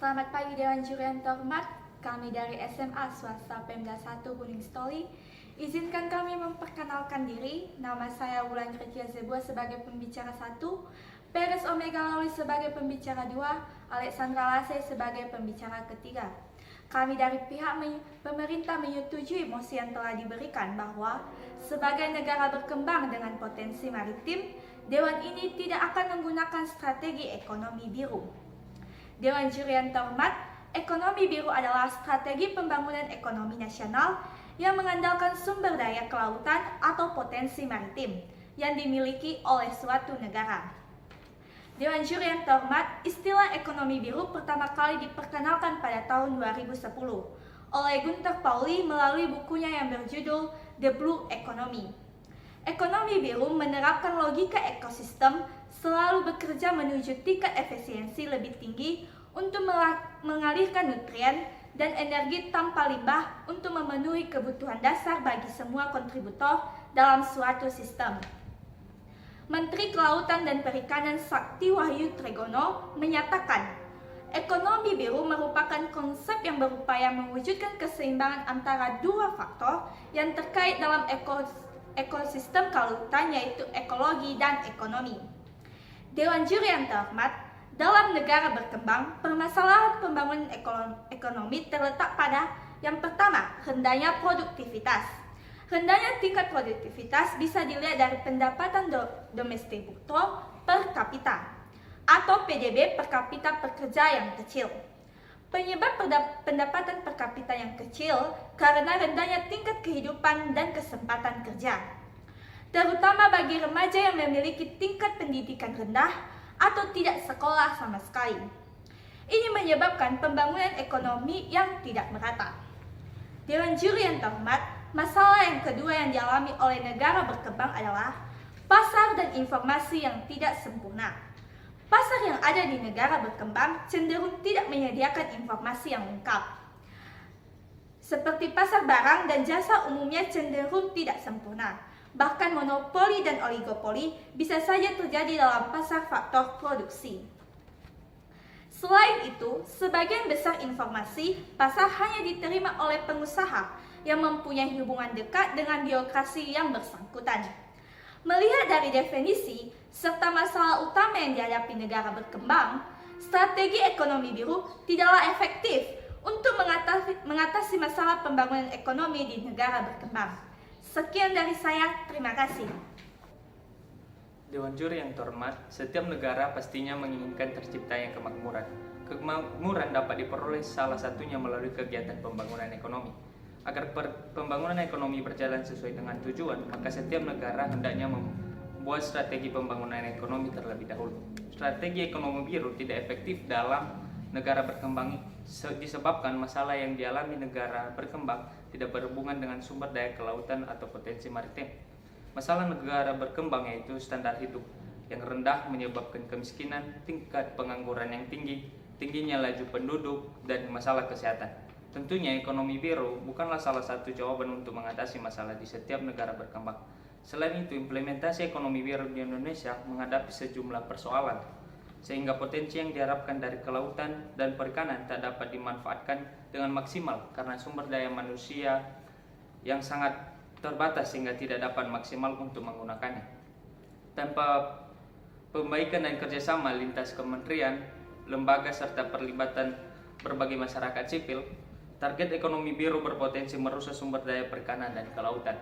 Selamat pagi Dewan Juri yang terhormat, kami dari SMA Swasta Pemda 1 Gunung Stoli. Izinkan kami memperkenalkan diri. Nama saya Wulan Rekia Zebua sebagai pembicara 1, Peres Omega Lauli sebagai pembicara 2, Alexandra Lase sebagai pembicara ketiga. Kami dari pihak pemerintah menyetujui mosi yang telah diberikan bahwa sebagai negara berkembang dengan potensi maritim, Dewan ini tidak akan menggunakan strategi ekonomi biru. Dewan Juri yang terhormat, ekonomi biru adalah strategi pembangunan ekonomi nasional yang mengandalkan sumber daya kelautan atau potensi maritim yang dimiliki oleh suatu negara. Dewan Juri yang terhormat, istilah ekonomi biru pertama kali diperkenalkan pada tahun 2010 oleh Gunther Pauli melalui bukunya yang berjudul The Blue Economy. Ekonomi biru menerapkan logika ekosistem selalu bekerja menuju tingkat efisiensi lebih tinggi untuk mengalirkan nutrien dan energi tanpa limbah untuk memenuhi kebutuhan dasar bagi semua kontributor dalam suatu sistem. Menteri Kelautan dan Perikanan Sakti Wahyu Tregono menyatakan, ekonomi biru merupakan konsep yang berupaya mewujudkan keseimbangan antara dua faktor yang terkait dalam ekosistem kelautan, yaitu ekologi dan ekonomi. Dewan Juri yang terhormat, dalam negara berkembang, permasalahan pembangunan ekonomi terletak pada yang pertama, rendahnya produktivitas. Rendahnya tingkat produktivitas bisa dilihat dari pendapatan domestik bruto per kapita atau PDB per kapita pekerja yang kecil. Penyebab pendapatan per kapita yang kecil karena rendahnya tingkat kehidupan dan kesempatan kerja, terutama bagi remaja yang memiliki tingkat pendidikan rendah atau tidak sekolah sama sekali. Ini menyebabkan pembangunan ekonomi yang tidak merata. Dewan Juri yang terhormat, masalah yang kedua yang dialami oleh negara berkembang adalah pasar dan informasi yang tidak sempurna. Pasar yang ada di negara berkembang cenderung tidak menyediakan informasi yang lengkap. Seperti pasar barang dan jasa umumnya cenderung tidak sempurna. Bahkan monopoli dan oligopoli bisa saja terjadi dalam pasar faktor produksi. Selain itu, sebagian besar informasi pasar hanya diterima oleh pengusaha yang mempunyai hubungan dekat dengan birokrasi yang bersangkutan. Melihat dari definisi serta masalah utama yang dihadapi negara berkembang, strategi ekonomi biru tidaklah efektif untuk mengatasi masalah pembangunan ekonomi di negara berkembang. Sekian dari saya, terima kasih. Dewan Juri yang terhormat, setiap negara pastinya menginginkan terciptanya kemakmuran. Kemakmuran dapat diperoleh salah satunya melalui kegiatan pembangunan ekonomi. Agar pembangunan ekonomi berjalan sesuai dengan tujuan, maka setiap negara hendaknya membuat strategi pembangunan ekonomi terlebih dahulu. Strategi ekonomi biru tidak efektif dalam negara berkembang disebabkan masalah yang dialami negara berkembang tidak berhubungan dengan sumber daya kelautan atau potensi maritim. Masalah negara berkembang yaitu standar hidup yang rendah menyebabkan kemiskinan, tingkat pengangguran yang tinggi, tingginya laju penduduk, dan masalah kesehatan. Tentunya ekonomi biru bukanlah salah satu jawaban untuk mengatasi masalah di setiap negara berkembang. Selain itu, implementasi ekonomi biru di Indonesia menghadapi sejumlah persoalan, sehingga potensi yang diharapkan dari kelautan dan perikanan tak dapat dimanfaatkan dengan maksimal karena sumber daya manusia yang sangat terbatas sehingga tidak dapat maksimal untuk menggunakannya. Tanpa pembaikan dan kerjasama lintas kementerian, lembaga, serta perlibatan berbagai masyarakat sipil, target ekonomi biru berpotensi merusak sumber daya perikanan dan kelautan.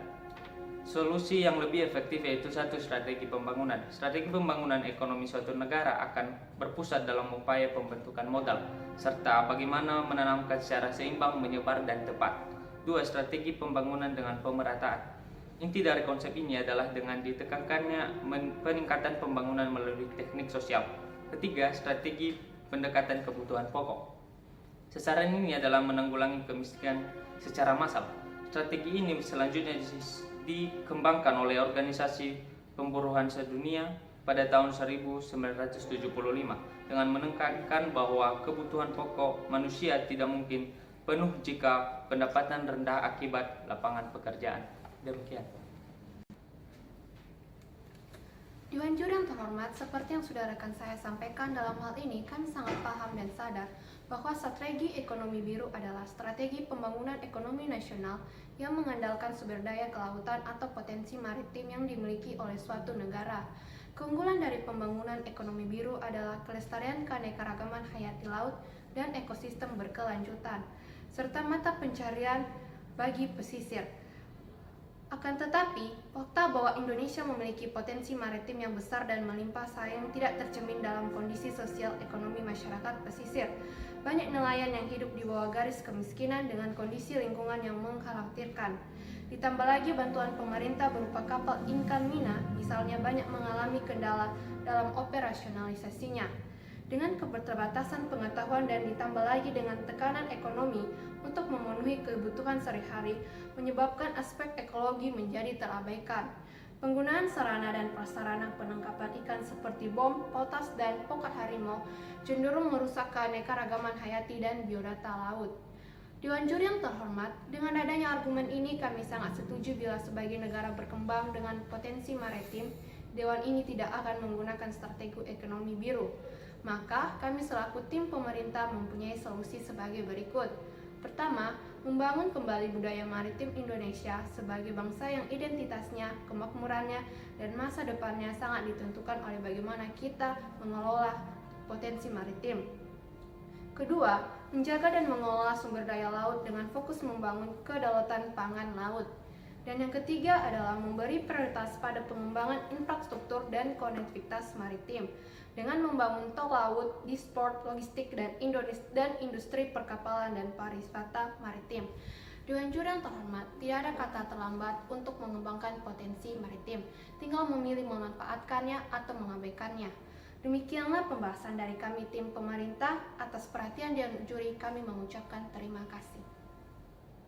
Solusi yang lebih efektif yaitu satu, strategi pembangunan. Strategi pembangunan ekonomi suatu negara akan berpusat dalam upaya pembentukan modal, serta bagaimana menanamkan secara seimbang, menyebar, dan tepat. Dua, strategi pembangunan dengan pemerataan. Inti dari konsep ini adalah dengan ditekankannya peningkatan pembangunan melalui teknik sosial. Ketiga, strategi pendekatan kebutuhan pokok. Sasaran ini adalah menanggulangi kemiskinan secara massal. Strategi ini selanjutnya dikembangkan oleh Organisasi Pemburuan Sedunia pada tahun 1975 dengan menekankan bahwa kebutuhan pokok manusia tidak mungkin penuh jika pendapatan rendah akibat lapangan pekerjaan. Demikian. Dewan juri yang terhormat, seperti yang sudah rekan saya sampaikan dalam hal ini, kami sangat paham dan sadar bahwa strategi ekonomi biru adalah strategi pembangunan ekonomi nasional yang mengandalkan sumber daya kelautan atau potensi maritim yang dimiliki oleh suatu negara. Keunggulan dari pembangunan ekonomi biru adalah kelestarian keanekaragaman hayati laut dan ekosistem berkelanjutan, serta mata pencarian bagi pesisir. Akan tetapi, fakta bahwa Indonesia memiliki potensi maritim yang besar dan melimpah sayang tidak tercermin dalam kondisi sosial ekonomi masyarakat pesisir. Banyak nelayan yang hidup di bawah garis kemiskinan dengan kondisi lingkungan yang mengkhawatirkan. Ditambah lagi bantuan pemerintah berupa kapal Inkan Mina, misalnya banyak mengalami kendala dalam operasionalisasinya. Dengan keterbatasan pengetahuan dan ditambah lagi dengan tekanan ekonomi untuk memenuhi kebutuhan sehari-hari, menyebabkan aspek ekologi menjadi terabaikan. Penggunaan sarana dan prasarana penangkapan ikan seperti bom, potas, dan pokat harimau cenderung merusak keanekaragaman hayati dan biodata laut. Dewan juri yang terhormat, dengan adanya argumen ini kami sangat setuju bila sebagai negara berkembang dengan potensi maritim, Dewan ini tidak akan menggunakan strategi ekonomi biru. Maka, kami selaku tim pemerintah mempunyai solusi sebagai berikut. Pertama, membangun kembali budaya maritim Indonesia sebagai bangsa yang identitasnya, kemakmurannya, dan masa depannya sangat ditentukan oleh bagaimana kita mengelola potensi maritim. Kedua, menjaga dan mengelola sumber daya laut dengan fokus membangun kedaulatan pangan laut. Dan yang ketiga adalah memberi prioritas pada pengembangan infrastruktur dan konektivitas maritim dengan membangun tol laut, disport, logistik, dan industri perkapalan dan pariwisata maritim. Dewan juri yang terhormat, tidak ada kata terlambat untuk mengembangkan potensi maritim, tinggal memilih memanfaatkannya atau mengabaikannya. Demikianlah pembahasan dari kami tim pemerintah. Atas perhatian Dewan juri kami mengucapkan terima kasih.